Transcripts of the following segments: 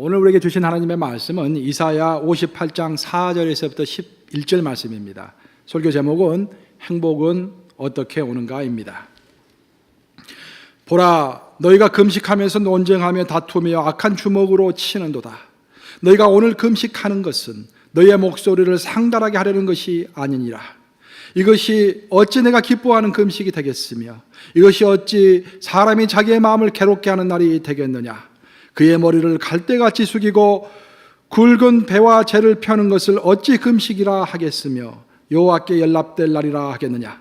오늘 우리에게 주신 하나님의 말씀은 이사야 58장 4절에서부터 11절 말씀입니다. 설교 제목은 행복은 어떻게 오는가입니다. 보라, 너희가 금식하면서 논쟁하며 다투며 악한 주먹으로 치는도다. 너희가 오늘 금식하는 것은 너희의 목소리를 상달하게 하려는 것이 아니니라. 이것이 어찌 내가 기뻐하는 금식이 되겠으며 이것이 어찌 사람이 자기의 마음을 괴롭게 하는 날이 되겠느냐. 그의 머리를 갈대같이 숙이고 굵은 배와 재를 펴는 것을 어찌 금식이라 하겠으며 여호와께 연락될 날이라 하겠느냐.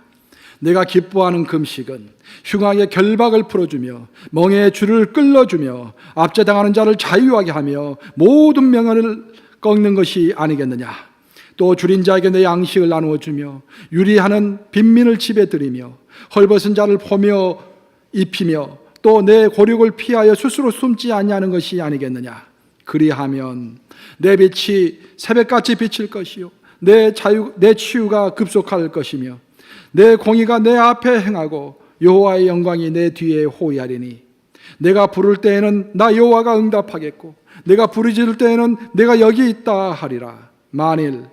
내가 기뻐하는 금식은 흉악의 결박을 풀어주며 멍에의 줄을 끌어주며 압제당하는 자를 자유하게 하며 모든 명언을 꺾는 것이 아니겠느냐. 또 줄인 자에게 내 양식을 나누어 주며 유리하는 빈민을 집에 들이며 헐벗은 자를 보며 입히며 또 내 고륙을 피하여 스스로 숨지 아니하는 것이 아니겠느냐. 그리하면 내 빛이 새벽같이 비칠 것이요 내 치유가 급속할 것이며 내 공의가 내 앞에 행하고 여호와의 영광이 내 뒤에 호위하리니 내가 부를 때에는 나 여호와가 응답하겠고 내가 부르짖을 때에는 내가 여기 있다 하리라. 만일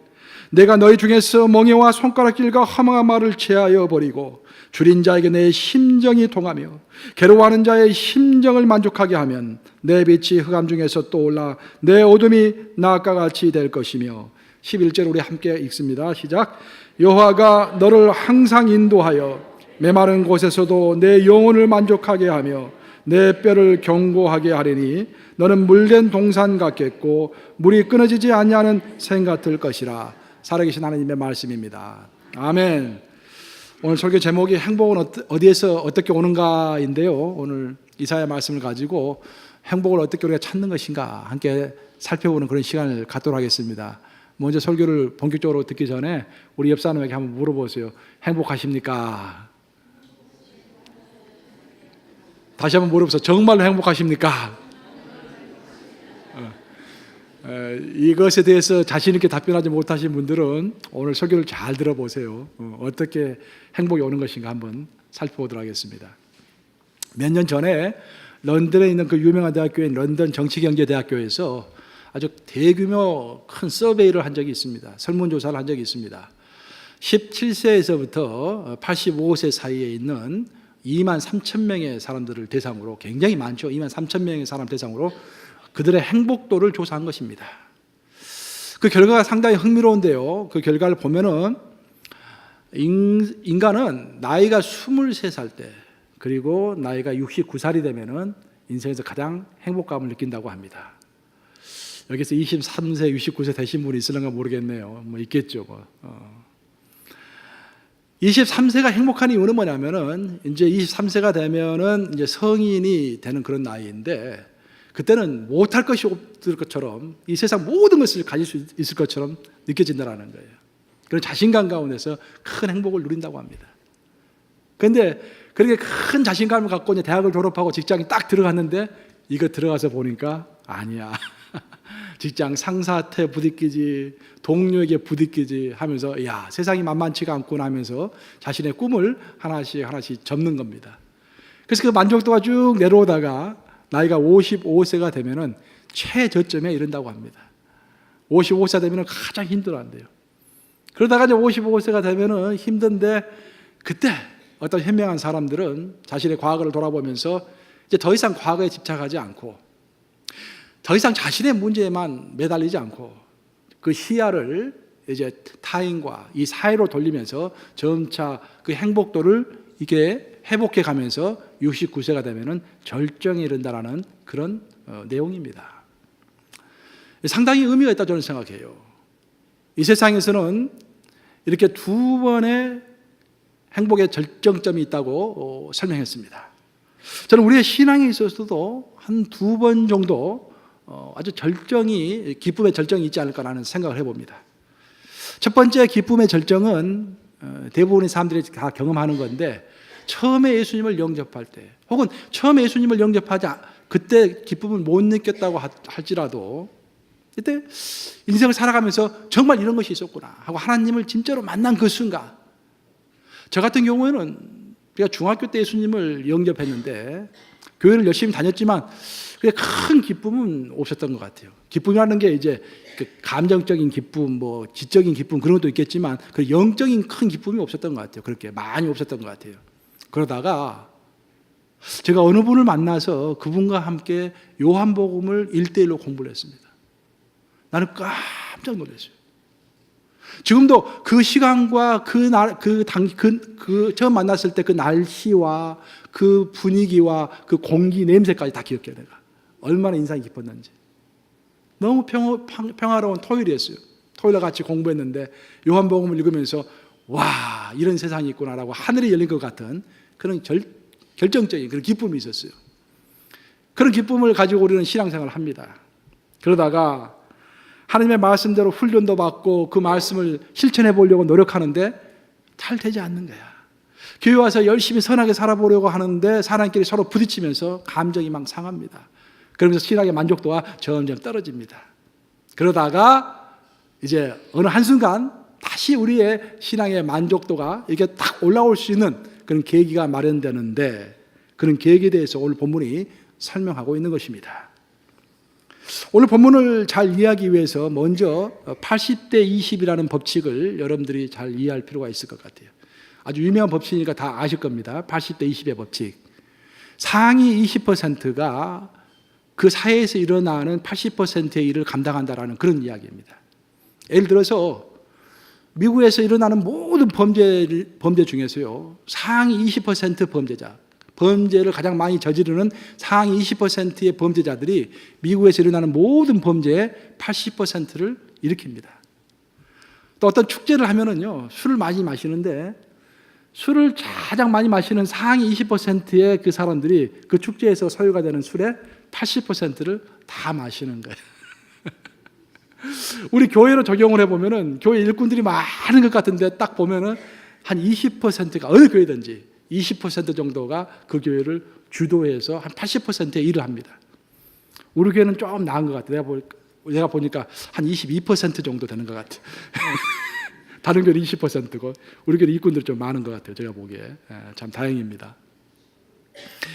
내가 너희 중에서 멍에와 손가락질과 허망한 말을 제하여 버리고 줄인 자에게 내 심정이 통하며 괴로워하는 자의 심정을 만족하게 하면 내 빛이 흑암 중에서 떠올라 내 어둠이 낮과 같이 될 것이며 11절 우리 함께 읽습니다. 시작. 여호와가 너를 항상 인도하여 메마른 곳에서도 내 영혼을 만족하게 하며 내 뼈를 견고하게 하리니 너는 물된 동산 같겠고 물이 끊어지지 아니하는 샘 같을 것이라. 살아계신 하나님의 말씀입니다. 아멘. 오늘 설교 제목이 행복은 어디에서 어떻게 오는가인데요. 오늘 이사야 말씀을 가지고 행복을 어떻게 우리가 찾는 것인가 함께 살펴보는 그런 시간을 갖도록 하겠습니다. 먼저 설교를 본격적으로 듣기 전에 우리 옆 사람에게 한번 물어보세요. 행복하십니까? 다시 한번 물어보세요. 정말로 행복하십니까? 이것에 대해서 자신 있게 답변하지 못하신 분들은 오늘 설교를 잘 들어보세요. 어떻게 행복이 오는 것인가 한번 살펴보도록 하겠습니다. 몇 년 전에 런던에 있는 그 유명한 대학교인 런던 정치경제대학교에서 아주 대규모 큰 서베이를 한 적이 있습니다. 설문조사를 한 적이 있습니다. 17세에서부터 85세 사이에 있는 2만 3천 명의 사람들을 대상으로, 굉장히 많죠. 2만 3천 명의 사람 대상으로 그들의 행복도를 조사한 것입니다. 그 결과가 상당히 흥미로운데요. 그 결과를 보면은 인간은 나이가 23살 때 그리고 나이가 69살이 되면은 인생에서 가장 행복감을 느낀다고 합니다. 여기서 23세, 69세 되신 분이 있을런가 모르겠네요. 뭐 있겠죠. 23세가 행복한 이유는 뭐냐면은 이제 23세가 되면은 이제 성인이 되는 그런 나이인데 그때는 못할 것이 없을 것처럼 이 세상 모든 것을 가질 수 있을 것처럼 느껴진다는 거예요. 그런 자신감 가운데서 큰 행복을 누린다고 합니다. 그런데 그렇게 큰 자신감을 갖고 이제 대학을 졸업하고 직장에 딱 들어갔는데 이거 들어가서 보니까 아니야. 직장 상사한테 부딪히지 동료에게 부딪히지 하면서 야 세상이 만만치가 않구나 하면서 자신의 꿈을 하나씩 접는 겁니다. 그래서 그 만족도가 쭉 내려오다가 나이가 55세가 되면은 최저점에 이른다고 합니다. 55세 되면은 가장 힘들어한대요. 그러다가 이제 55세가 되면은 힘든데 그때 어떤 현명한 사람들은 자신의 과거를 돌아보면서 이제 더 이상 과거에 집착하지 않고 더 이상 자신의 문제에만 매달리지 않고 그 시야를 이제 타인과 이 사회로 돌리면서 점차 그 행복도를 이게 회복해 가면서 69세가 되면은 절정에 이른다라는 그런 내용입니다. 상당히 의미가 있다 저는 생각해요. 이 세상에서는 이렇게 두 번의 행복의 절정점이 있다고 설명했습니다. 저는 우리의 신앙에 있어서도 한 두 번 정도 아주 기쁨의 절정이 있지 않을까라는 생각을 해봅니다. 첫 번째 기쁨의 절정은 대부분의 사람들이 다 경험하는 건데 처음에 예수님을 영접할 때 혹은 처음에 예수님을 영접하지 그때 기쁨을 못 느꼈다고 할지라도 그때 인생을 살아가면서 정말 이런 것이 있었구나 하고 하나님을 진짜로 만난 그 순간, 저 같은 경우에는 제가 중학교 때 예수님을 영접했는데 교회를 열심히 다녔지만 큰 기쁨은 없었던 것 같아요. 기쁨이라는 게 이제 그 감정적인 기쁨, 뭐 지적인 기쁨 그런 것도 있겠지만 그 영적인 큰 기쁨이 없었던 것 같아요. 그렇게 많이 없었던 것 같아요. 그러다가 제가 어느 분을 만나서 그분과 함께 요한복음을 1:1로 공부를 했습니다. 나는 깜짝 놀랐어요. 지금도 그 시간과 처음 만났을 때 그 날씨와 그 분위기와 그 공기 냄새까지 다 기억해요. 내가 얼마나 인상이 깊었는지. 너무 평화로운 토요일이었어요. 토요일에 같이 공부했는데 요한복음을 읽으면서 와, 이런 세상이 있구나라고 하늘이 열린 것 같은 그런 결정적인 그런 기쁨이 있었어요. 그런 기쁨을 가지고 우리는 신앙생활을 합니다. 그러다가 하나님의 말씀대로 훈련도 받고 그 말씀을 실천해 보려고 노력하는데 잘 되지 않는 거야. 교회 와서 열심히 선하게 살아보려고 하는데 사람끼리 서로 부딪히면서 감정이 막 상합니다. 그러면서 신앙의 만족도가 점점 떨어집니다. 그러다가 이제 어느 한순간 다시 우리의 신앙의 만족도가 이렇게 딱 올라올 수 있는 그런 계기가 마련되는데 그런 계기에 대해서 오늘 본문이 설명하고 있는 것입니다. 오늘 본문을 잘 이해하기 위해서 먼저 80대 20이라는 법칙을 여러분들이 잘 이해할 필요가 있을 것 같아요. 아주 유명한 법칙이니까 다 아실 겁니다. 80대 20의 법칙. 상위 20%가 그 사회에서 일어나는 80%의 일을 감당한다라는 그런 이야기입니다. 예를 들어서 미국에서 일어나는 모든 범죄 중에서요, 상위 20% 범죄를 가장 많이 저지르는 상위 20%의 범죄자들이 미국에서 일어나는 모든 범죄의 80%를 일으킵니다. 또 어떤 축제를 하면은요, 술을 많이 마시는데 술을 가장 많이 마시는 상위 20%의 그 사람들이 그 축제에서 소요가 되는 술의 80%를 다 마시는 거예요. 우리 교회로 적용을 해보면은 교회 일꾼들이 많은 것 같은데 딱 보면은 한 20%가 어느 교회든지 20% 정도가 그 교회를 주도해서 한 80%의 일을 합니다. 우리 교회는 좀 나은 것 같아요. 내가 보니까 한 22% 정도 되는 것 같아요. 다른 교회는 20%고 우리 교회 일꾼들이 좀 많은 것 같아요. 제가 보기에. 참 다행입니다.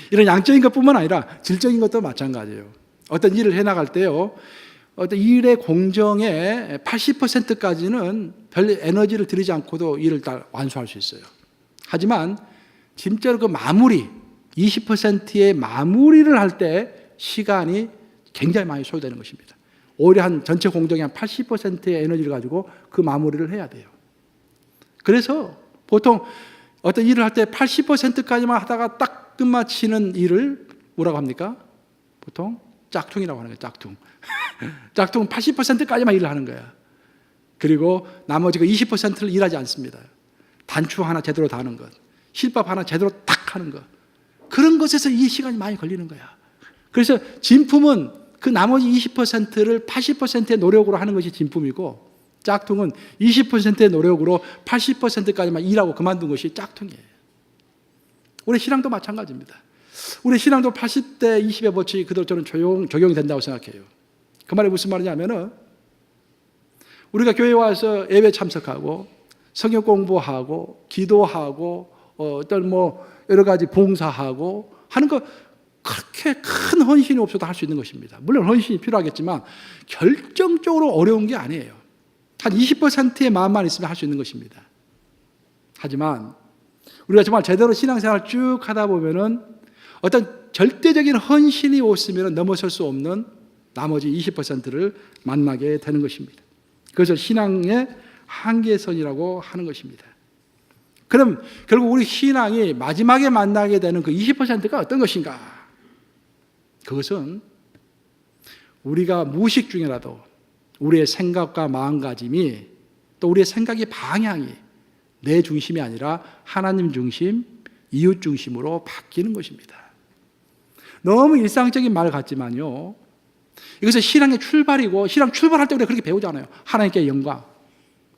이런 양적인 것뿐만 아니라 질적인 것도 마찬가지예요. 어떤 일을 해나갈 때요, 어떤 일의 공정의 80%까지는 별 에너지를 들이지 않고도 일을 다 완수할 수 있어요. 하지만 진짜로 그 마무리, 20%의 마무리를 할 때 시간이 굉장히 많이 소요되는 것입니다. 오히려 한 전체 공정의 한 80%의 에너지를 가지고 그 마무리를 해야 돼요. 그래서 보통 어떤 일을 할 때 80%까지만 하다가 딱 끝마치는 일을 뭐라고 합니까? 보통 짝퉁이라고 하는 거예요. 짝퉁. 짝퉁은 80%까지만 일을 하는 거야. 그리고 나머지 그 20%를 일하지 않습니다. 단추 하나 제대로 다는 것, 실밥 하나 제대로 딱 하는 것, 그런 것에서 이 시간이 많이 걸리는 거야. 그래서 진품은 그 나머지 20%를 80%의 노력으로 하는 것이 진품이고, 짝퉁은 20%의 노력으로 80%까지만 일하고 그만둔 것이 짝퉁이에요. 우리 신앙도 마찬가지입니다. 우리 신앙도 80대 20의 법칙이 그대로 저는 적용이 된다고 생각해요. 그 말이 무슨 말이냐면은, 우리가 교회에 와서 예배 참석하고 성경 공부하고 기도하고 어떤 뭐 여러 가지 봉사하고 하는 거 그렇게 큰 헌신이 없어도 할 수 있는 것입니다. 물론 헌신이 필요하겠지만 결정적으로 어려운 게 아니에요. 한 20%의 마음만 있으면 할 수 있는 것입니다. 하지만 우리가 정말 제대로 신앙생활을 쭉 하다 보면은 어떤 절대적인 헌신이 없으면 넘어설 수 없는 나머지 20%를 만나게 되는 것입니다. 그것을 신앙의 한계선이라고 하는 것입니다. 그럼 결국 우리 신앙이 마지막에 만나게 되는 그 20%가 어떤 것인가? 그것은 우리가 무의식 중에라도 우리의 생각과 마음가짐이, 또 우리의 생각의 방향이 내 중심이 아니라 하나님 중심, 이웃 중심으로 바뀌는 것입니다. 너무 일상적인 말 같지만요, 이것은 신앙의 출발이고, 신앙 출발할 때 우리가 그렇게 배우잖아요. 하나님께 영광,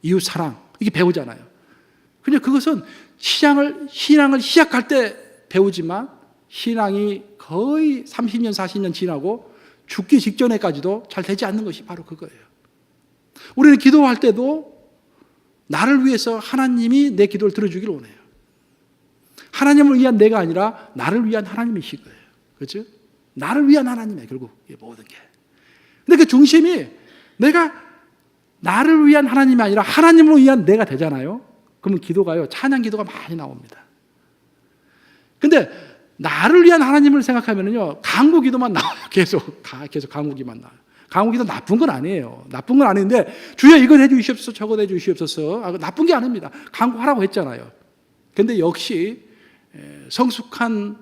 이웃 사랑, 이게 배우잖아요. 근데 그것은 신앙을 시작할 때 배우지만 신앙이 거의 30년, 40년 지나고 죽기 직전에까지도 잘 되지 않는 것이 바로 그거예요. 우리는 기도할 때도 나를 위해서 하나님이 내 기도를 들어주기를 원해요. 하나님을 위한 내가 아니라 나를 위한 하나님이실 거예요. 그렇죠? 나를 위한 하나님이에요, 결국 이 모든 게. 근데 그 중심이 내가 나를 위한 하나님이 아니라 하나님을 위한 내가 되잖아요. 그러면 기도가요, 찬양 기도가 많이 나옵니다. 근데 나를 위한 하나님을 생각하면요, 강구 기도만 나와요. 계속 강구 기도만 나와요. 강구 기도 나쁜 건 아니에요. 나쁜 건 아닌데, 주여 이걸 해주시옵소서, 저거 해주시옵소서. 나쁜 게 아닙니다. 강구하라고 했잖아요. 근데 역시 성숙한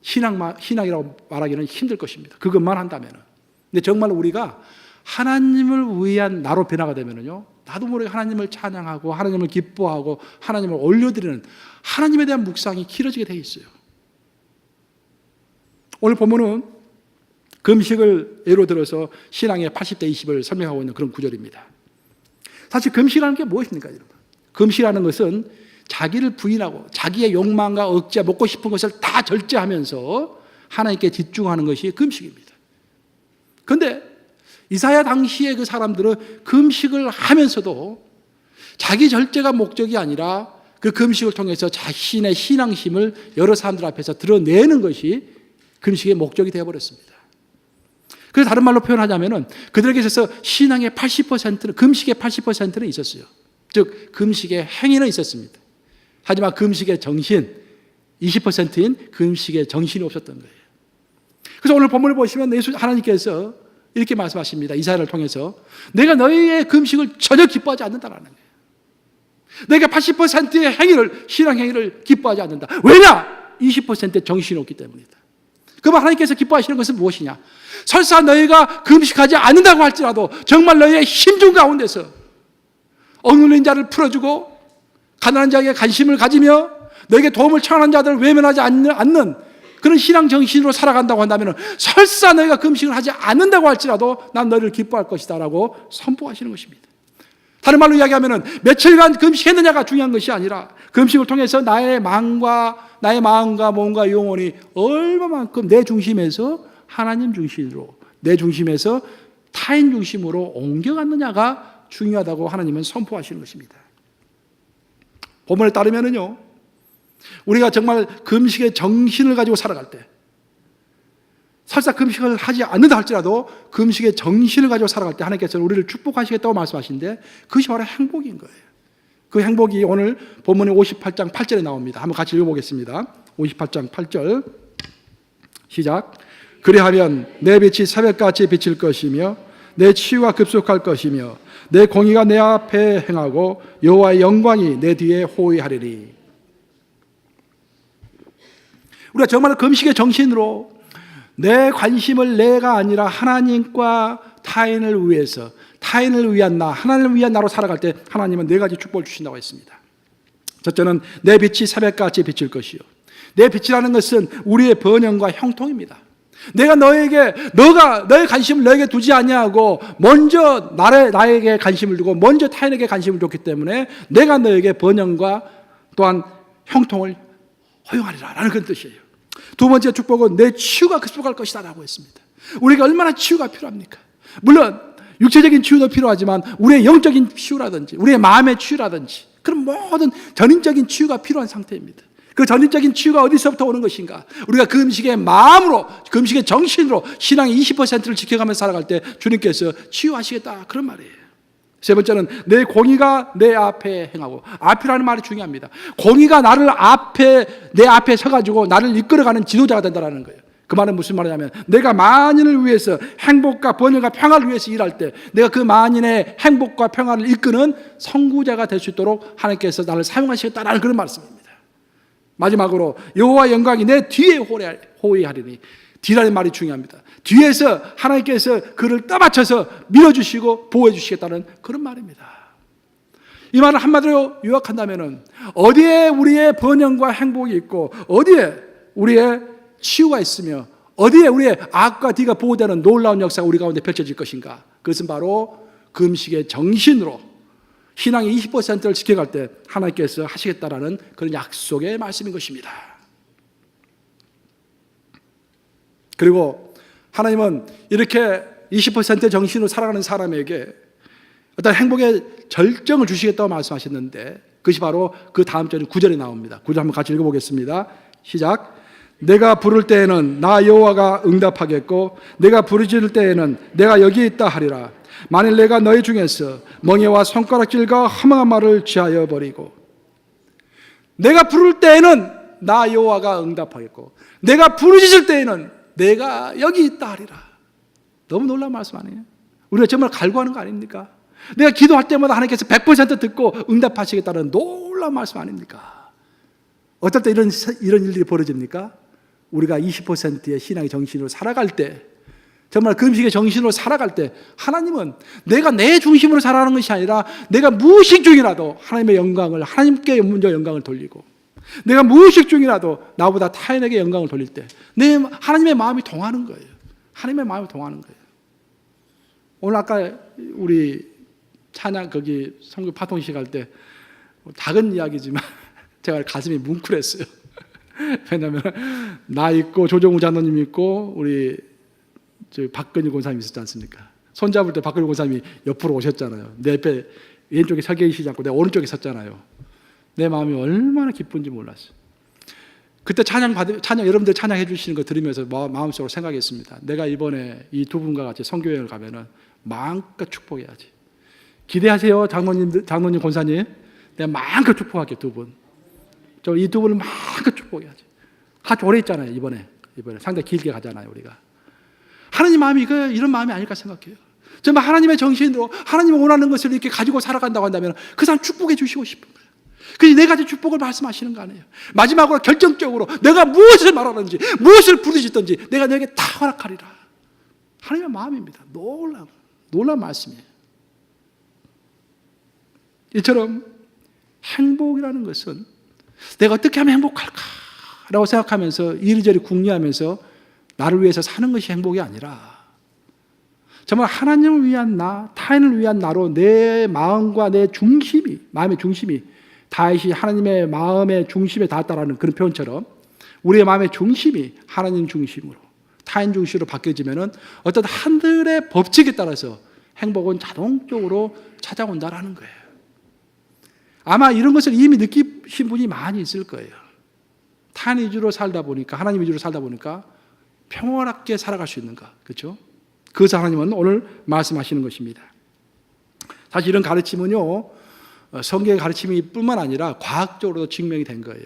신앙이라고 말하기는 힘들 것입니다. 그것만 한다면은. 근데 정말 우리가 하나님을 위한 나로 변화가 되면은요, 나도 모르게 하나님을 찬양하고 하나님을 기뻐하고 하나님을 올려드리는 하나님에 대한 묵상이 길어지게 되어 있어요. 오늘 본문은 금식을 예로 들어서 신앙의 80대 20을 설명하고 있는 그런 구절입니다. 사실 금식이라는 게 무엇입니까, 여러분? 금식이라는 것은 자기를 부인하고 자기의 욕망과 억제, 먹고 싶은 것을 다 절제하면서 하나님께 집중하는 것이 금식입니다. 그런데 이사야 당시의 그 사람들은 금식을 하면서도 자기 절제가 목적이 아니라 그 금식을 통해서 자신의 신앙심을 여러 사람들 앞에서 드러내는 것이 금식의 목적이 되어버렸습니다. 그래서 다른 말로 표현하자면 그들에게 있어서 신앙의 80%는, 금식의 80%는 있었어요. 즉 금식의 행위는 있었습니다. 하지만 금식의 정신, 20%인 금식의 정신이 없었던 거예요. 그래서 오늘 본문을 보시면 하나님께서 이렇게 말씀하십니다. 이사야를 통해서 내가 너희의 금식을 전혀 기뻐하지 않는다라는 거예요. 내가 80%의 행위를, 신앙 행위를 기뻐하지 않는다. 왜냐? 20%의 정신이 없기 때문이다. 그러면 하나님께서 기뻐하시는 것은 무엇이냐? 설사 너희가 금식하지 않는다고 할지라도 정말 너희의 힘준 가운데서 억눌린 자를 풀어주고 가난한 자에게 관심을 가지며 너에게 도움을 청하는 자들을 외면하지 않는 그런 신앙 정신으로 살아간다고 한다면 설사 너희가 금식을 하지 않는다고 할지라도 난 너희를 기뻐할 것이다 라고 선포하시는 것입니다. 다른 말로 이야기하면 며칠간 금식했느냐가 중요한 것이 아니라 금식을 통해서 나의 마음과 몸과 영혼이 얼마만큼 내 중심에서 하나님 중심으로, 내 중심에서 타인 중심으로 옮겨갔느냐가 중요하다고 하나님은 선포하시는 것입니다. 본문에 따르면요, 우리가 정말 금식의 정신을 가지고 살아갈 때, 설사 금식을 하지 않는다 할지라도 금식의 정신을 가지고 살아갈 때 하나님께서는 우리를 축복하시겠다고 말씀하시는데 그것이 바로 행복인 거예요. 그 행복이 오늘 본문의 58장 8절에 나옵니다. 한번 같이 읽어보겠습니다. 58장 8절 시작. 그리하면 내 빛이 새벽같이 비칠 것이며 내 치유가 급속할 것이며 내 공의가 내 앞에 행하고 여호와의 영광이 내 뒤에 호위하리니. 우리가 정말 금식의 정신으로 내 관심을 내가 아니라 하나님과 타인을 위해서, 타인을 위한 나, 하나님을 위한 나로 살아갈 때 하나님은 네 가지 축복을 주신다고 했습니다. 첫째는 내 빛이 새벽같이 비칠 것이요. 내 빛이라는 것은 우리의 번영과 형통입니다. 내가 너의 관심을 너에게 두지 아니하고 먼저 나에게 관심을 두고 먼저 타인에게 관심을 줬기 때문에 내가 너에게 번영과 또한 형통을 허용하리라 라는 그런 뜻이에요. 두 번째 축복은 내 치유가 급속할 것이다 라고 했습니다. 우리가 얼마나 치유가 필요합니까? 물론 육체적인 치유도 필요하지만 우리의 영적인 치유라든지 우리의 마음의 치유라든지 그런 모든 전인적인 치유가 필요한 상태입니다. 그 전인적인 치유가 어디서부터 오는 것인가? 우리가 금식의 마음으로, 금식의 정신으로 신앙의 20%를 지켜가면서 살아갈 때 주님께서 치유하시겠다 그런 말이에요. 세 번째는 내 공의가 내 앞에 행하고, 앞이라는 말이 중요합니다. 공의가 내 앞에 서가지고 나를 이끌어가는 지도자가 된다는 거예요. 그 말은 무슨 말이냐면 내가 만인을 위해서 행복과 번영과 평화를 위해서 일할 때 내가 그 만인의 행복과 평화를 이끄는 선구자가 될 수 있도록 하나님께서 나를 사용하시겠다라는 그런 말씀입니다. 마지막으로 여호와 영광이 내 뒤에 호위하리니. 뒤라는 말이 중요합니다. 뒤에서 하나님께서 그를 떠받쳐서 밀어주시고 보호해 주시겠다는 그런 말입니다. 이 말을 한마디로 요약한다면 어디에 우리의 번영과 행복이 있고 어디에 우리의 치유가 있으며 어디에 우리의 악과 뒤가 보호되는 놀라운 역사가 우리 가운데 펼쳐질 것인가? 그것은 바로 금식의 정신으로 신앙의 20%를 지켜갈 때 하나님께서 하시겠다라는 그런 약속의 말씀인 것입니다. 그리고 하나님은 이렇게 20%의 정신으로 살아가는 사람에게 어떤 행복의 절정을 주시겠다고 말씀하셨는데 그것이 바로 그 다음 절인 9절에 나옵니다. 9절 한번 같이 읽어보겠습니다. 시작. 내가 부를 때에는 나 여호와가 응답하겠고 내가 부르짖을 때에는 내가 여기 있다 하리라. 만일 내가 너희 중에서 멍에와 손가락질과 허망한 말을 취하여 버리고 내가 부를 때에는 나 여호와가 응답하겠고 내가 부르짖을 때에는 내가 여기 있다 하리라. 너무 놀라운 말씀 아니에요? 우리가 정말 갈구하는 거 아닙니까? 내가 기도할 때마다 하나님께서 100% 듣고 응답하시겠다는 놀라운 말씀 아닙니까? 어떨 때 이런 일들이 벌어집니까? 우리가 20%의 신앙의 정신으로 살아갈 때, 정말 금식의 정신으로 살아갈 때 하나님은 내가 내 중심으로 살아가는 것이 아니라 내가 무의식 중이라도 하나님의 영광을, 하나님께 먼저 영광을 돌리고 내가 무의식 중이라도 나보다 타인에게 영광을 돌릴 때 하나님의 마음이 동하는 거예요. 하나님의 마음이 동하는 거예요. 오늘 아까 우리 찬양 거기 성교 파통식 할 때 작은 이야기지만 제가 가슴이 뭉클했어요. 왜냐하면 나 있고 조정우 장로님 있고 우리 박근희 권사님 있었지 않습니까? 손잡을 때 박근희 권사님이 옆으로 오셨잖아요. 내 옆에 왼쪽에 서 계시지 않고 내 오른쪽에 섰잖아요. 내 마음이 얼마나 기쁜지 몰랐어요. 그때 찬양 여러분들 찬양해 주시는 거 들으면서 마음속으로 생각했습니다. 내가 이번에 이 두 분과 같이 선교여행을 가면은 마음껏 축복해야지. 기대하세요, 장로님, 권사님. 내가 마음껏 축복할게, 두 분. 이 두 분을 마음껏 축복해야지. 아주 오래 있잖아요, 이번에 상당히 길게 가잖아요, 우리가. 하나님 마음이 이런 마음이 아닐까 생각해요. 정말 하나님의 정신으로 하나님이 원하는 것을 이렇게 가지고 살아간다고 한다면 그 사람 축복해 주시고 싶은 거예요. 그래서 네 가지 축복을 말씀하시는 거 아니에요. 마지막으로 결정적으로 내가 무엇을 말하든지 무엇을 부르짖든지 내가 너에게 다 허락하리라. 하나님의 마음입니다. 놀라운 말씀이에요. 이처럼 행복이라는 것은 내가 어떻게 하면 행복할까라고 생각하면서 이리저리 궁리하면서 나를 위해서 사는 것이 행복이 아니라 정말 하나님을 위한 나, 타인을 위한 나로 내 마음과 내 중심이, 마음의 중심이 다윗이 하나님의 마음의 중심에 닿았다라는 그런 표현처럼 우리의 마음의 중심이 하나님 중심으로, 타인 중심으로 바뀌어지면은 어떤 하늘의 법칙에 따라서 행복은 자동적으로 찾아온다라는 거예요. 아마 이런 것을 이미 느끼신 분이 많이 있을 거예요. 타인 위주로 살다 보니까, 하나님 위주로 살다 보니까 평화롭게 살아갈 수 있는가, 그렇죠? 그것을 하나님은 오늘 말씀하시는 것입니다. 사실 이런 가르침은요, 성경의 가르침이 뿐만 아니라 과학적으로도 증명이 된 거예요.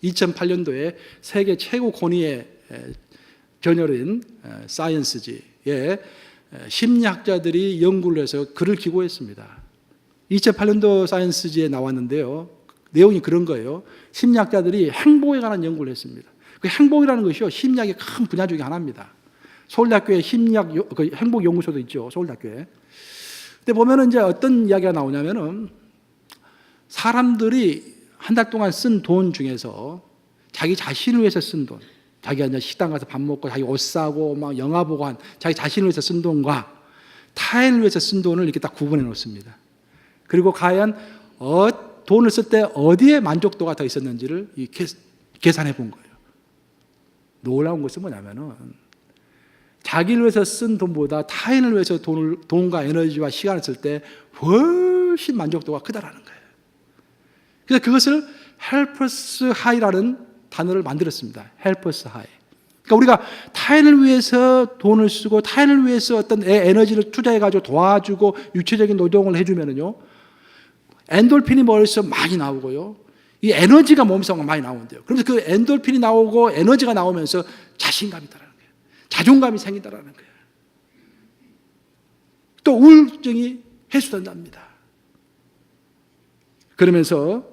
2008년도에 세계 최고 권위의 저널인 사이언스지에 심리학자들이 연구를 해서 글을 기고했습니다. 2008년도 사이언스지에 나왔는데요. 내용이 그런 거예요. 심리학자들이 행복에 관한 연구를 했습니다. 그 행복이라는 것이요, 심리학의 큰 분야 중에 하나입니다. 서울대학교에 행복연구소도 있죠, 서울대학교에. 근데 보면은 이제 어떤 이야기가 나오냐면은 사람들이 한 달 동안 쓴 돈 중에서 자기 자신을 위해서 쓴 돈, 자기가 이제 식당 가서 밥 먹고 자기 옷 사고 막 영화 보고 한 자기 자신을 위해서 쓴 돈과 타인을 위해서 쓴 돈을 이렇게 딱 구분해 놓습니다. 그리고 과연 돈을 쓸 때 어디에 만족도가 더 있었는지를 계산해 본 거예요. 놀라운 것은 뭐냐면은 자기를 위해서 쓴 돈보다 타인을 위해서 돈과 에너지와 시간을 쓸 때 훨씬 만족도가 크다라는 거예요. 그래서 그것을 help us high라는 단어를 만들었습니다. help us high. 그러니까 우리가 타인을 위해서 돈을 쓰고 타인을 위해서 어떤 에너지를 투자해가지고 도와주고 육체적인 노동을 해주면은요, 엔돌핀이 머릿속에 많이 나오고요, 이 에너지가 몸에서 많이 나오는데요. 그러면서 그 엔돌핀이 나오고 에너지가 나오면서 자신감이 있다라는 거예요. 자존감이 생긴다라는 거예요. 또 우울증이 해소된답니다. 그러면서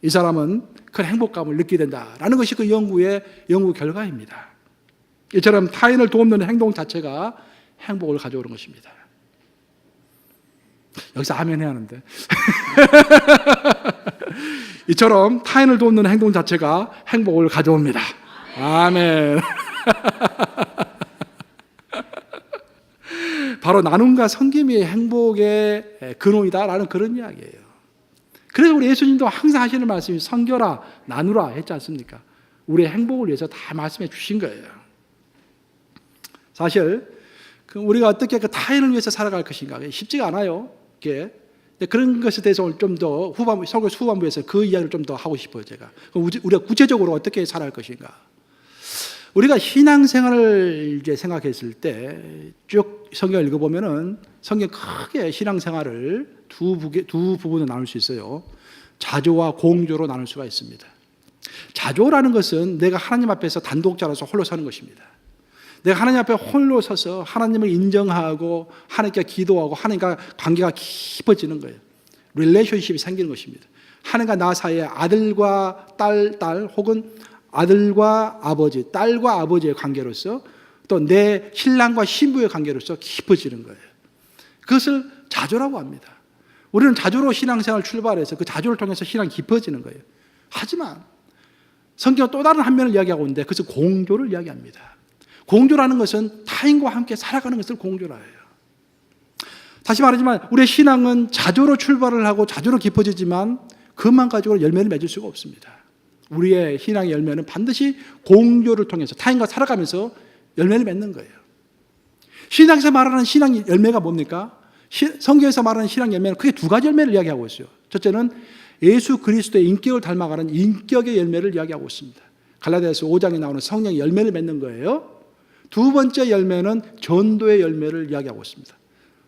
이 사람은 큰 행복감을 느끼게 된다라는 것이 그 연구 결과입니다. 이처럼 타인을 돕는 행동 자체가 행복을 가져오는 것입니다. 여기서 아멘 해야 하는데 이처럼 타인을 돕는 행동 자체가 행복을 가져옵니다. 아멘. 바로 나눔과 섬김이 행복의 근원이다라는 그런 이야기예요. 그래서 우리 예수님도 항상 하시는 말씀이 섬겨라, 나누라 했지 않습니까? 우리의 행복을 위해서 다 말씀해 주신 거예요. 사실 우리가 어떻게 그 타인을 위해서 살아갈 것인가 쉽지가 않아요. 그런 것에 대해서 오늘 좀 더 설교 후반부에서 그 이야기를 좀 더 하고 싶어요. 제가 우리가 구체적으로 어떻게 살아갈 것인가. 우리가 신앙생활을 이제 생각했을 때 쭉 성경을 읽어보면은 성경 크게 신앙생활을 두 부분으로 나눌 수 있어요. 자조와 공조로 나눌 수가 있습니다. 자조라는 것은 내가 하나님 앞에서 단독자로서 홀로 서는 것입니다. 내가 하나님 앞에 홀로 서서 하나님을 인정하고 하나님께 기도하고 하나님과 관계가 깊어지는 거예요. 릴레이션십이 생기는 것입니다. 하나님과 나 사이에 아들과 딸 혹은 아들과 아버지, 딸과 아버지의 관계로서 또 내 신랑과 신부의 관계로서 깊어지는 거예요. 그것을 자조라고 합니다. 우리는 자조로 신앙생활 출발해서 그 자조를 통해서 신앙이 깊어지는 거예요. 하지만 성경은 또 다른 한 면을 이야기하고 있는데 그것은 공조를 이야기합니다. 공조라는 것은 타인과 함께 살아가는 것을 공조라 해요. 다시 말하지만 우리의 신앙은 자조로 출발을 하고 자조로 깊어지지만 그것만 가지고 열매를 맺을 수가 없습니다. 우리의 신앙의 열매는 반드시 공조를 통해서 타인과 살아가면서 열매를 맺는 거예요. 신앙에서 말하는 신앙 열매가 뭡니까? 성경에서 말하는 신앙 열매는 크게 두 가지 열매를 이야기하고 있어요. 첫째는 예수 그리스도의 인격을 닮아가는 인격의 열매를 이야기하고 있습니다. 갈라디아서 5장에 나오는 성령의 열매를 맺는 거예요. 두 번째 열매는 전도의 열매를 이야기하고 있습니다.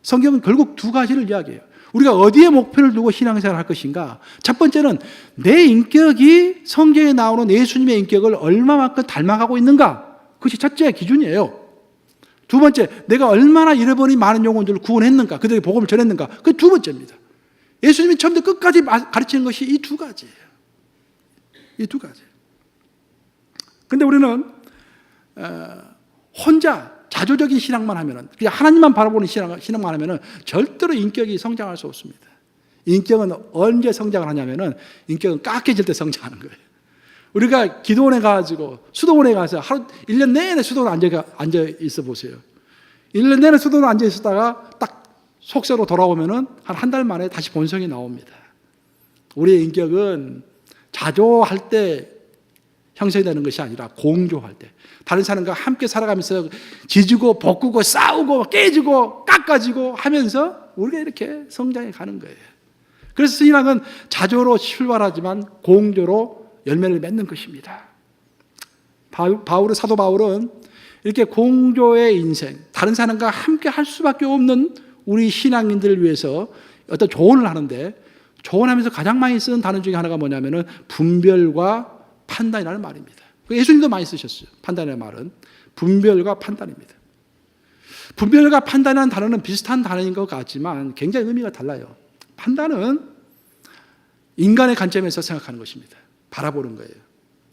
성경은 결국 두 가지를 이야기해요. 우리가 어디에 목표를 두고 신앙생활을 할 것인가? 첫 번째는 내 인격이 성경에 나오는 예수님의 인격을 얼마만큼 닮아가고 있는가? 그것이 첫째 기준이에요. 두 번째, 내가 얼마나 잃어버린 많은 영혼들을 구원했는가? 그들에게 복음을 전했는가? 그게 두 번째입니다. 예수님이 처음부터 끝까지 가르치는 것이 이 두 가지예요. 이 두 가지. 근데 우리는 혼자 자조적인 신앙만 하면은, 그냥 하나님만 바라보는 신앙만 하면은 절대로 인격이 성장할 수 없습니다. 인격은 언제 성장을 하냐면은 인격은 깎여질 때 성장하는 거예요. 우리가 기도원에 가가지고 수도원에 가서 하루 1년 내내 수도원에 앉아 있어 보세요. 1년 내내 수도원에 앉아 있었다가 딱 속세로 돌아오면은 한 달 만에 다시 본성이 나옵니다. 우리의 인격은 자조할 때 형성이 되는 것이 아니라 공조할 때, 다른 사람과 함께 살아가면서 지지고 볶고 싸우고 깨지고 깎아지고 하면서 우리가 이렇게 성장해 가는 거예요. 그래서 신앙은 자조로 출발하지만 공조로 열매를 맺는 것입니다. 사도 바울은 이렇게 공조의 인생, 다른 사람과 함께 할 수밖에 없는 우리 신앙인들을 위해서 어떤 조언을 하는데, 조언하면서 가장 많이 쓰는 단어 중에 하나가 뭐냐면은 분별과 판단이라는 말입니다. 예수님도 많이 쓰셨어요. 판단이라는 말은 분별과 판단입니다. 분별과 판단이라는 단어는 비슷한 단어인 것 같지만 굉장히 의미가 달라요. 판단은 인간의 관점에서 생각하는 것입니다. 바라보는 거예요.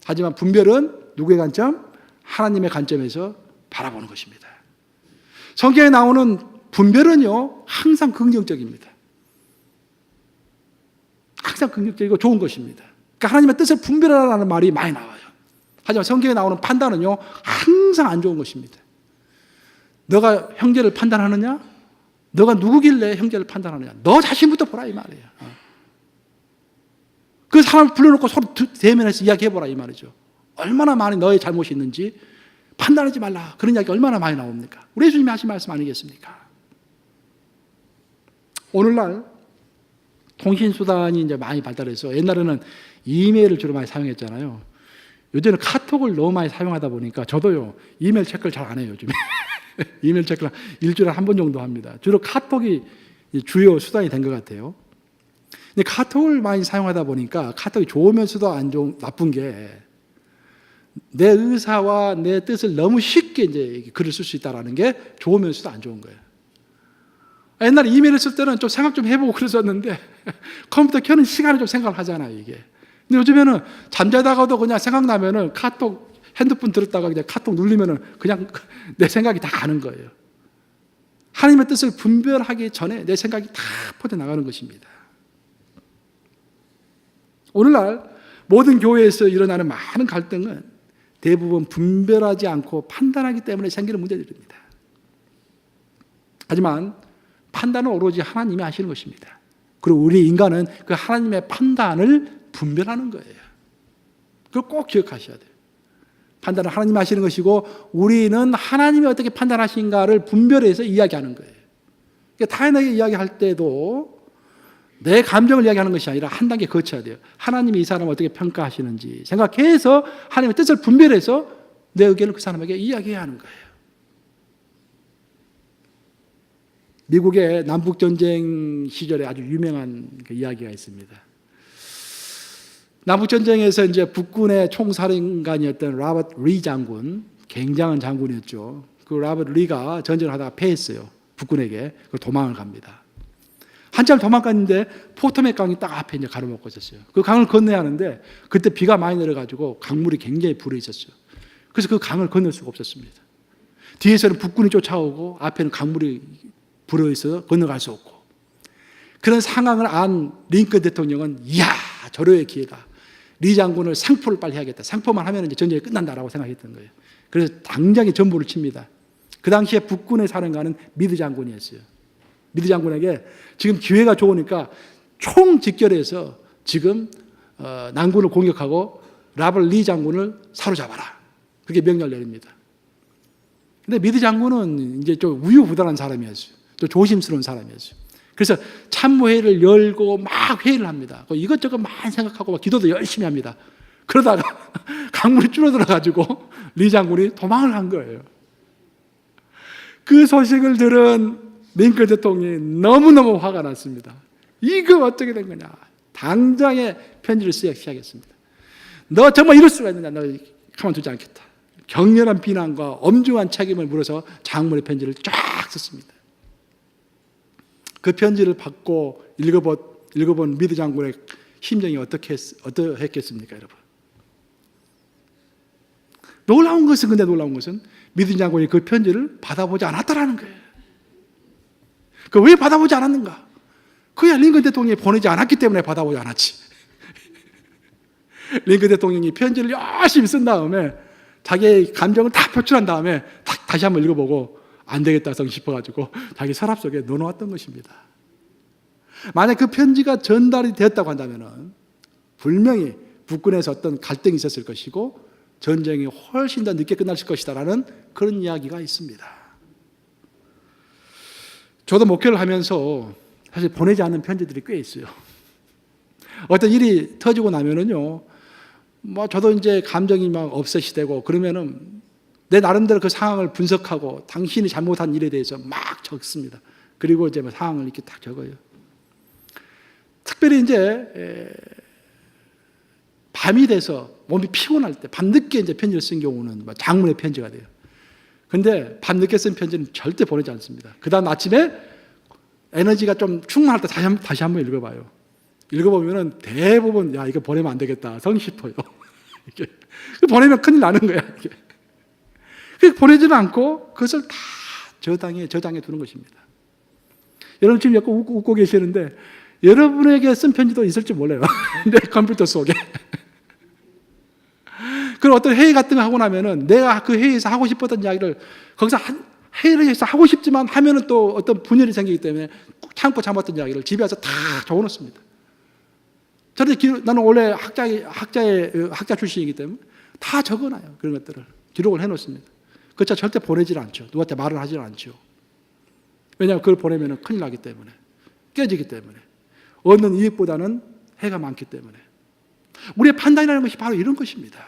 하지만 분별은 누구의 관점? 하나님의 관점에서 바라보는 것입니다. 성경에 나오는 분별은요, 항상 긍정적입니다. 항상 긍정적이고 좋은 것입니다. 그러니까 하나님의 뜻을 분별하라는 말이 많이 나와요. 하지만 성경에 나오는 판단은요, 항상 안 좋은 것입니다. 너가 형제를 판단하느냐? 너가 누구길래 형제를 판단하느냐? 너 자신부터 보라 이 말이에요. 그 사람을 불러놓고 서로 대면해서 이야기해보라 이 말이죠. 얼마나 많이 너의 잘못이 있는지 판단하지 말라. 그런 이야기 얼마나 많이 나옵니까? 우리 예수님이 하신 말씀 아니겠습니까? 오늘날 통신수단이 이제 많이 발달해서 옛날에는 이메일을 주로 많이 사용했잖아요. 요즘에는 카톡을 너무 많이 사용하다 보니까 저도요, 이메일 체크를 잘 안 해요, 요즘에. 이메일 체크를 일주일에 한 번 정도 합니다. 주로 카톡이 주요 수단이 된 것 같아요. 근데 카톡을 많이 사용하다 보니까 카톡이 좋으면서도 안 좋은, 나쁜 게 내 의사와 내 뜻을 너무 쉽게 이제 글을 쓸 수 있다는 게 좋으면서도 안 좋은 거예요. 옛날에 이메일을 쓸 때는 좀 생각 좀 해보고 그랬었는데 컴퓨터 켜는 시간에 좀 생각을 하잖아요, 이게. 근데 요즘에는 잠자다가도 그냥 생각나면은 카톡, 핸드폰 들었다가 그냥 카톡 누르면은 그냥 내 생각이 다 가는 거예요. 하나님의 뜻을 분별하기 전에 내 생각이 다 퍼져나가는 것입니다. 오늘날 모든 교회에서 일어나는 많은 갈등은 대부분 분별하지 않고 판단하기 때문에 생기는 문제들입니다. 하지만 판단은 오로지 하나님이 하시는 것입니다. 그리고 우리 인간은 그 하나님의 판단을 분별하는 거예요. 그걸 꼭 기억하셔야 돼요. 판단은 하나님이 하시는 것이고 우리는 하나님이 어떻게 판단하신가를 분별해서 이야기하는 거예요. 그러니까 타인에게 이야기할 때도 내 감정을 이야기하는 것이 아니라 한 단계 거쳐야 돼요. 하나님이 이 사람을 어떻게 평가하시는지 생각해서 하나님의 뜻을 분별해서 내 의견을 그 사람에게 이야기해야 하는 거예요. 미국의 남북전쟁 시절에 아주 유명한 그 이야기가 있습니다. 남북전쟁에서 이제 북군의 총사령관이었던 로버트 리 장군, 굉장한 장군이었죠. 그 로버트 리가 전쟁을 하다가 패했어요. 북군에게. 그걸 도망을 갑니다. 한참 도망갔는데 포토맥 강이 딱 앞에 이제 가로막고 있었어요. 그 강을 건너야 하는데 그때 비가 많이 내려가지고 강물이 굉장히 불어 있었어요. 그래서 그 강을 건널 수가 없었습니다. 뒤에서는 북군이 쫓아오고 앞에는 강물이 불어 있어서 건너갈 수 없고, 그런 상황을 안 링컨 대통령은 이야, 절호의 기회다. 리 장군을 상포를 빨리 해야겠다. 상포만 하면 이제 전쟁이 끝난다라고 생각했던 거예요. 그래서 당장에 전부를 칩니다. 그 당시에 북군의 사령관은 미드 장군이었어요. 미드 장군에게 지금 기회가 좋으니까 총 직결해서 지금 남군을 공격하고 로버트 리 장군을 사로잡아라. 그렇게 명령을 내립니다. 근데 미드 장군은 이제 좀 우유부단한 사람이었어요. 또 조심스러운 사람이었어요. 그래서 참모회의를 열고 막 회의를 합니다. 이것저것 많이 생각하고 막 기도도 열심히 합니다. 그러다가 강물이 줄어들어가지고 리 장군이 도망을 한 거예요. 그 소식을 들은 링컨 대통령이 너무너무 화가 났습니다. 이거 어떻게 된 거냐. 당장에 편지를 쓰기 시작했습니다. 너 정말 이럴 수가 있느냐. 너 가만두지 않겠다. 격렬한 비난과 엄중한 책임을 물어서 장문의 편지를 쫙 썼습니다. 그 편지를 받고 읽어본 미드 장군의 심정이 어떠했겠습니까, 여러분? 놀라운 것은 미드 장군이 그 편지를 받아보지 않았다라는 거예요. 왜 받아보지 않았는가? 그야 링컨 대통령이 보내지 않았기 때문에 받아보지 않았지. 링컨 대통령이 편지를 열심히 쓴 다음에 자기의 감정을 다 표출한 다음에 다시 한번 읽어보고 안 되겠다 싶어가지고 자기 서랍 속에 넣어놓았던 것입니다. 만약 그 편지가 전달이 되었다고 한다면 분명히 북군에서 어떤 갈등이 있었을 것이고 전쟁이 훨씬 더 늦게 끝날 것이다라는 그런 이야기가 있습니다. 저도 목회를 하면서 사실 보내지 않는 편지들이 꽤 있어요. 어떤 일이 터지고 나면은요, 저도 이제 감정이 막 업셋이 그러면은 내 나름대로 그 상황을 분석하고 당신이 잘못한 일에 대해서 막 적습니다. 그리고 이제 상황을 이렇게 딱 적어요. 특별히 이제 밤이 돼서 몸이 피곤할 때 밤늦게 이제 편지를 쓴 경우는 장문의 편지가 돼요. 근데 밤늦게 쓴 편지는 절대 보내지 않습니다. 그 다음 아침에 에너지가 좀 충만할 때 다시 한번 읽어봐요. 읽어보면은 대부분 야 이거 보내면 안 되겠다 싶어요. 이렇게 보내면 큰일 나는 거야. 이렇게 보내지는 않고 그것을 다 저장해 두는 것입니다. 여러분 지금 약간 웃고 계시는데 여러분에게 쓴 편지도 있을지 몰라요. 내 컴퓨터 속에. 그리고 어떤 회의 같은 거 하고 나면은 내가 그 회의에서 하고 싶었던 이야기를 거기서 회의를 해서 하고 싶지만 하면은 또 어떤 분열이 생기기 때문에 참고 참았던 이야기를 집에 와서 다 적어놓습니다. 나는 원래 학자 출신이기 때문에 다 적어놔요. 그런 것들을 기록을 해놓습니다. 그렇죠. 절대 보내질 않죠. 누구한테 말을 하질 않죠. 왜냐하면 그걸 보내면 큰일 나기 때문에, 깨지기 때문에, 얻는 이익보다는 해가 많기 때문에. 우리의 판단이라는 것이 바로 이런 것입니다.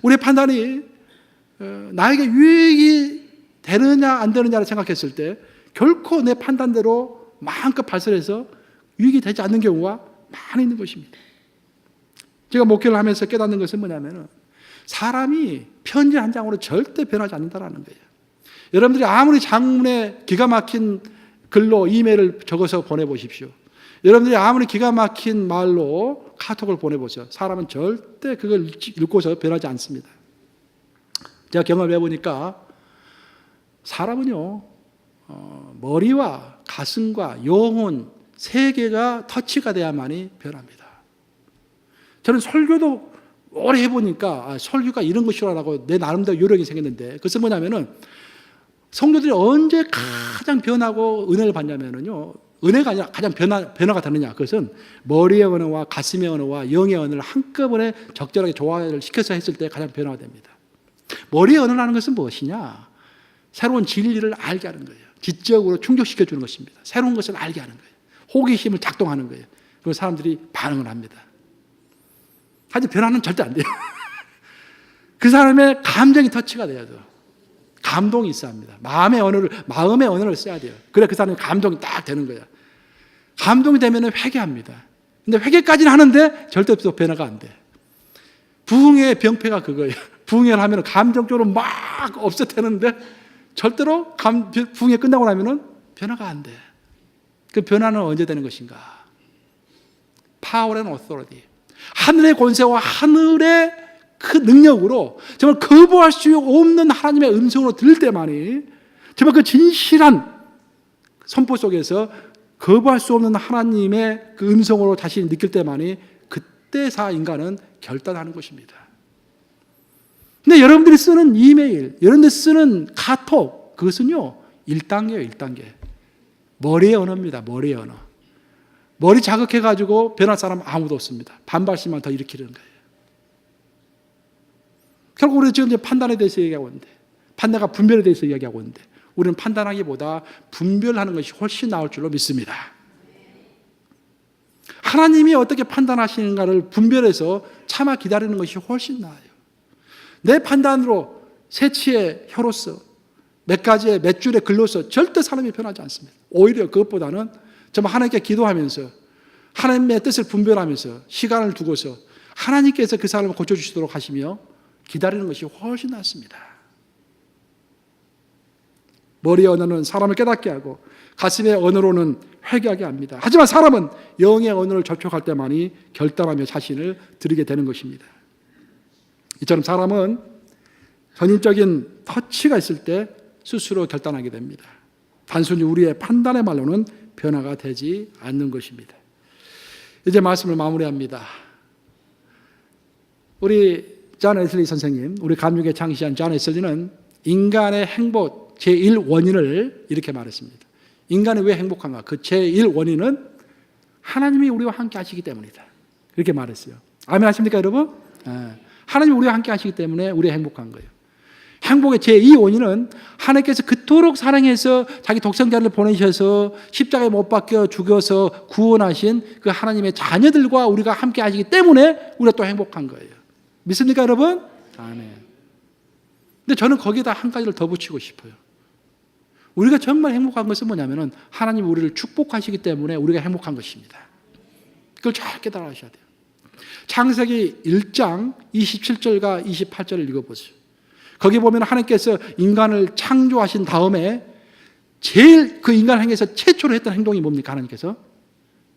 우리의 판단이 나에게 유익이 되느냐 안 되느냐를 생각했을 때 결코 내 판단대로 마음껏 발설해서 유익이 되지 않는 경우가 많이 있는 것입니다. 제가 목회를 하면서 깨닫는 것은 뭐냐면은 사람이 편지 한 장으로 절대 변하지 않는다는 거예요. 여러분들이 아무리 장문에 기가 막힌 글로 이메일을 적어서 보내보십시오. 여러분들이 아무리 기가 막힌 말로 카톡을 보내보세요. 사람은 절대 그걸 읽고서 변하지 않습니다. 제가 경험을 해보니까 사람은요, 머리와 가슴과 영혼 세 개가 터치가 돼야만이 변합니다. 저는 설교도 오래 해보니까 설교가 이런 것이라고 내 나름대로 요령이 생겼는데 그것은 뭐냐면은 성도들이 언제 가장 변하고 은혜를 받냐면요, 은혜가 아니라 가장 변화가 되느냐, 그것은 머리의 언어와 가슴의 언어와 영의 언어를 한꺼번에 적절하게 조화를 시켜서 했을 때 가장 변화가 됩니다. 머리의 언어라는 것은 무엇이냐? 새로운 진리를 알게 하는 거예요. 지적으로 충족시켜주는 것입니다. 새로운 것을 알게 하는 거예요. 호기심을 작동하는 거예요. 그리고 사람들이 반응을 합니다. 하지만 변화는 절대 안 돼요. 그 사람의 감정이 터치가 돼야 돼요. 감동이 있어야 합니다. 마음의 언어를 써야 돼요. 그래 그 사람의 감동이 딱 되는 거예요. 감동이 되면 회개합니다. 근데 회개까지는 하는데 절대 또 변화가 안 돼. 부흥의 병폐가 그거예요. 부흥회를 하면 감정적으로 막 없애대는데 절대로 부흥회 끝나고 나면 변화가 안 돼. 그 변화는 언제 되는 것인가? Power and authority. 하늘의 권세와 하늘의 그 능력으로 정말 거부할 수 없는 하나님의 음성으로 들을 때만이 정말 그 진실한 선포 속에서 거부할 수 없는 하나님의 그 음성으로 자신이 느낄 때만이 그때사 인간은 결단하는 것입니다. 근데 여러분들이 쓰는 이메일, 여러분들이 쓰는 카톡, 그것은요 1단계예요. 1단계. 머리의 언어입니다. 머리의 언어. 머리 자극해가지고 변할 사람 아무도 없습니다. 반발심만 더 일으키는 거예요. 결국 우리는 지금 이제 판단에 대해서 얘기하고 있는데, 판단과 분별에 대해서 이야기하고 있는데, 우리는 판단하기보다 분별하는 것이 훨씬 나을 줄로 믿습니다. 하나님이 어떻게 판단하시는가를 분별해서 참아 기다리는 것이 훨씬 나아요. 내 판단으로 새치의 혀로서 몇 가지의 몇 줄의 글로서 절대 사람이 변하지 않습니다. 오히려 그것보다는 정말 하나님께 기도하면서 하나님의 뜻을 분별하면서 시간을 두고서 하나님께서 그 사람을 고쳐주시도록 하시며 기다리는 것이 훨씬 낫습니다. 머리의 언어는 사람을 깨닫게 하고 가슴의 언어로는 회개하게 합니다. 하지만 사람은 영의 언어를 접촉할 때만이 결단하며 자신을 드리게 되는 것입니다. 이처럼 사람은 전인적인 터치가 있을 때 스스로 결단하게 됩니다. 단순히 우리의 판단의 말로는 변화가 되지 않는 것입니다. 이제 말씀을 마무리합니다. 우리 존 웨슬리 선생님, 우리 감육의 창시한 존 웨슬리는 인간의 행복 제1원인을 이렇게 말했습니다. 인간이 왜 행복한가? 그 제1원인은 하나님이 우리와 함께 하시기 때문이다. 이렇게 말했어요. 아멘 하십니까 여러분? 하나님이 우리와 함께 하시기 때문에 우리가 행복한 거예요. 행복의 제2원인은 하나님께서 그토록 사랑해서 자기 독생자를 보내셔서 십자가에 못 박혀 죽여서 구원하신 그 하나님의 자녀들과 우리가 함께 하시기 때문에 우리가 또 행복한 거예요. 믿습니까 여러분? 아멘. 근데 저는 거기에다 한 가지를 더 붙이고 싶어요. 우리가 정말 행복한 것은 뭐냐면은 하나님이 우리를 축복하시기 때문에 우리가 행복한 것입니다. 그걸 잘 깨달으셔야 돼요. 창세기 1장 27절과 28절을 읽어보세요. 거기 보면 하나님께서 인간을 창조하신 다음에 제일 그 인간을 향해서 최초로 했던 행동이 뭡니까? 하나님께서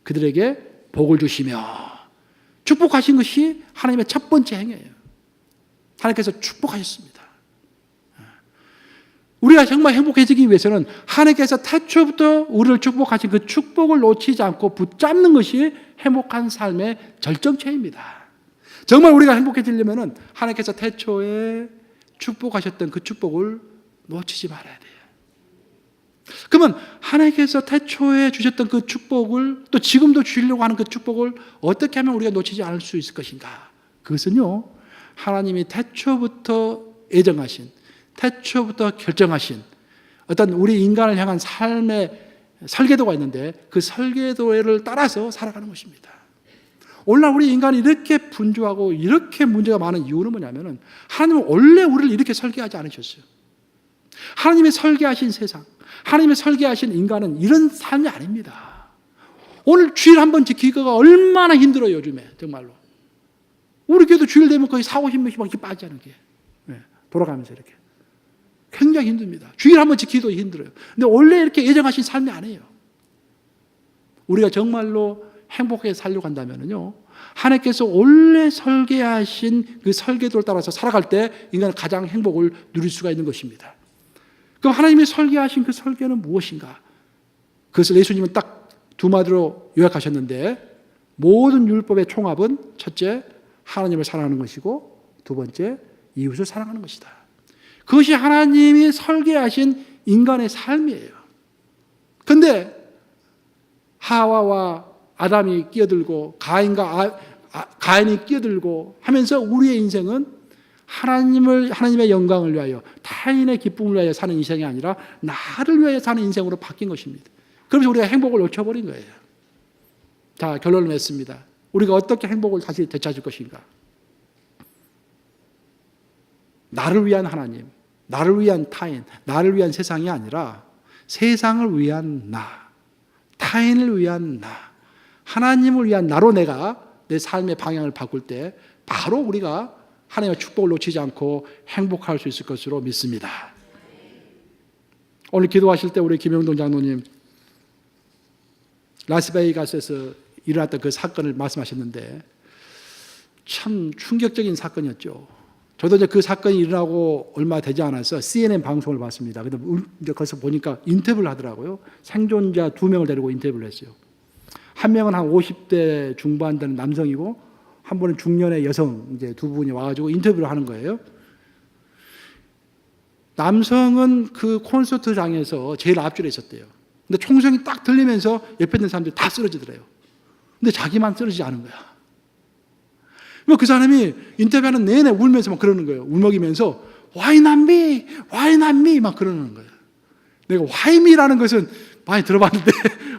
그들에게 복을 주시며 축복하신 것이 하나님의 첫 번째 행위예요. 하나님께서 축복하셨습니다. 우리가 정말 행복해지기 위해서는 하나님께서 태초부터 우리를 축복하신 그 축복을 놓치지 않고 붙잡는 것이 행복한 삶의 절정체입니다. 정말 우리가 행복해지려면 하나님께서 태초에 축복하셨던 그 축복을 놓치지 말아야 돼요. 그러면 하나님께서 태초에 주셨던 그 축복을 또 지금도 주시려고 하는 그 축복을 어떻게 하면 우리가 놓치지 않을 수 있을 것인가? 그것은요, 하나님이 태초부터 예정하신, 태초부터 결정하신 어떤 우리 인간을 향한 삶의 설계도가 있는데 그 설계도를 따라서 살아가는 것입니다. 오늘날 우리 인간이 이렇게 분주하고 이렇게 문제가 많은 이유는 뭐냐면은 하나님은 원래 우리를 이렇게 설계하지 않으셨어요. 하나님이 설계하신 세상, 하나님이 설계하신 인간은 이런 삶이 아닙니다. 오늘 주일 한번 지키기가 얼마나 힘들어요, 요즘에. 정말로. 우리 교회도 주일 되면 거의 40-50명씩 막 이렇게 빠지는 게. 돌아가면서 이렇게. 굉장히 힘듭니다. 주일 한번 지키기도 힘들어요. 근데 원래 이렇게 예정하신 삶이 아니에요. 우리가 정말로 행복하게 살려고 한다면요, 하나님께서 원래 설계하신 그 설계도를 따라서 살아갈 때 인간은 가장 행복을 누릴 수가 있는 것입니다. 그럼 하나님이 설계하신 그 설계는 무엇인가? 그것을 예수님은 딱 두 마디로 요약하셨는데, 모든 율법의 총합은 첫째, 하나님을 사랑하는 것이고 두 번째, 이웃을 사랑하는 것이다. 그것이 하나님이 설계하신 인간의 삶이에요. 그런데 하와와 아담이 끼어들고 가인이 끼어들고 하면서 우리의 인생은 하나님의 영광을 위하여, 타인의 기쁨을 위하여 사는 인생이 아니라 나를 위하여 사는 인생으로 바뀐 것입니다. 그래서 우리가 행복을 놓쳐버린 거예요. 자, 결론을 맺습니다. 우리가 어떻게 행복을 다시 되찾을 것인가? 나를 위한 하나님, 나를 위한 타인, 나를 위한 세상이 아니라 세상을 위한 나, 타인을 위한 나, 하나님을 위한 나로 내가 내 삶의 방향을 바꿀 때 바로 우리가 하나님의 축복을 놓치지 않고 행복할 수 있을 것으로 믿습니다. 오늘 기도하실 때 우리 김영동 장로님 라스베이거스에서 일어났던 그 사건을 말씀하셨는데 참 충격적인 사건이었죠. 저도 이제 그 사건이 일어나고 얼마 되지 않아서 CNN 방송을 봤습니다. 근데 이제 거기서 보니까 인터뷰를 하더라고요. 생존자 2명을 데리고 인터뷰를 했어요. 한 명은 한 50대 중반 되는 남성이고 한 분은 중년의 여성 이제 두 분이 와가지고 인터뷰를 하는 거예요. 남성은 그 콘서트장에서 제일 앞줄에 있었대요. 근데 총성이 딱 들리면서 옆에 있는 사람들이 다 쓰러지더래요. 근데 자기만 쓰러지지 않은 거야. 그 사람이 인터뷰하는 내내 울면서 막 그러는 거예요. 울먹이면서 Why not me? Why not me? 막 그러는 거예요. 내가 Why me라는 것은 많이 들어봤는데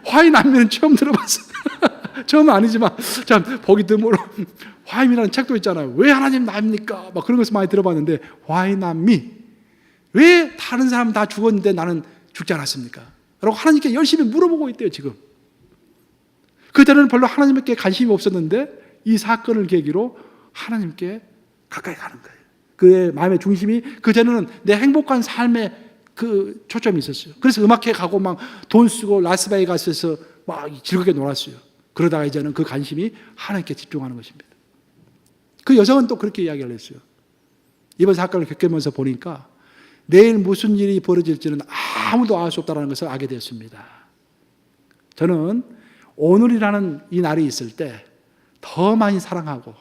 Why not me는 처음 들어봤어. 처음은 아니지만 참 보기 드물어. Why me라는 책도 있잖아요. 왜 하나님 나입니까? 막 그런 것을 많이 들어봤는데 Why not me? 왜 다른 사람 다 죽었는데 나는 죽지 않았습니까? 라고 하나님께 열심히 물어보고 있대요, 지금. 그때는 별로 하나님께 관심이 없었는데 이 사건을 계기로 하나님께 가까이 가는 거예요. 그의 마음의 중심이 그전에는 내 행복한 삶에 그 초점이 있었어요. 그래서 음악회 가고 막 돈 쓰고 라스베이거스에서 막 즐겁게 놀았어요. 그러다가 이제는 그 관심이 하나님께 집중하는 것입니다. 그 여성은 또 그렇게 이야기를 했어요. 이번 사건을 겪으면서 보니까 내일 무슨 일이 벌어질지는 아무도 알 수 없다는 것을 알게 되었습니다. 저는 오늘이라는 이 날이 있을 때 더 많이 사랑하고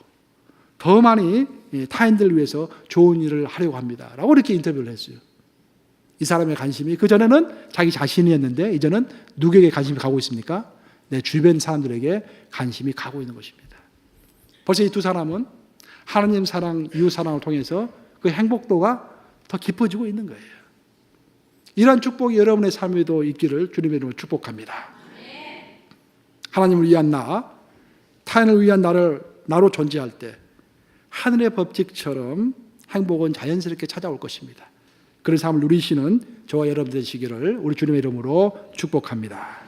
더 많이 타인들을 위해서 좋은 일을 하려고 합니다. 라고 이렇게 인터뷰를 했어요. 이 사람의 관심이 그전에는 자기 자신이었는데 이제는 누구에게 관심이 가고 있습니까? 내 주변 사람들에게 관심이 가고 있는 것입니다. 벌써 이 두 사람은 하나님 사랑, 이웃 사랑을 통해서 그 행복도가 더 깊어지고 있는 거예요. 이러한 축복이 여러분의 삶에도 있기를 주님의 이름으로 축복합니다. 하나님을 위한 나, 타인을 위한 나로 존재할 때 하늘의 법칙처럼 행복은 자연스럽게 찾아올 것입니다. 그런 삶을 누리시는 저와 여러분 되시기를 우리 주님의 이름으로 축복합니다.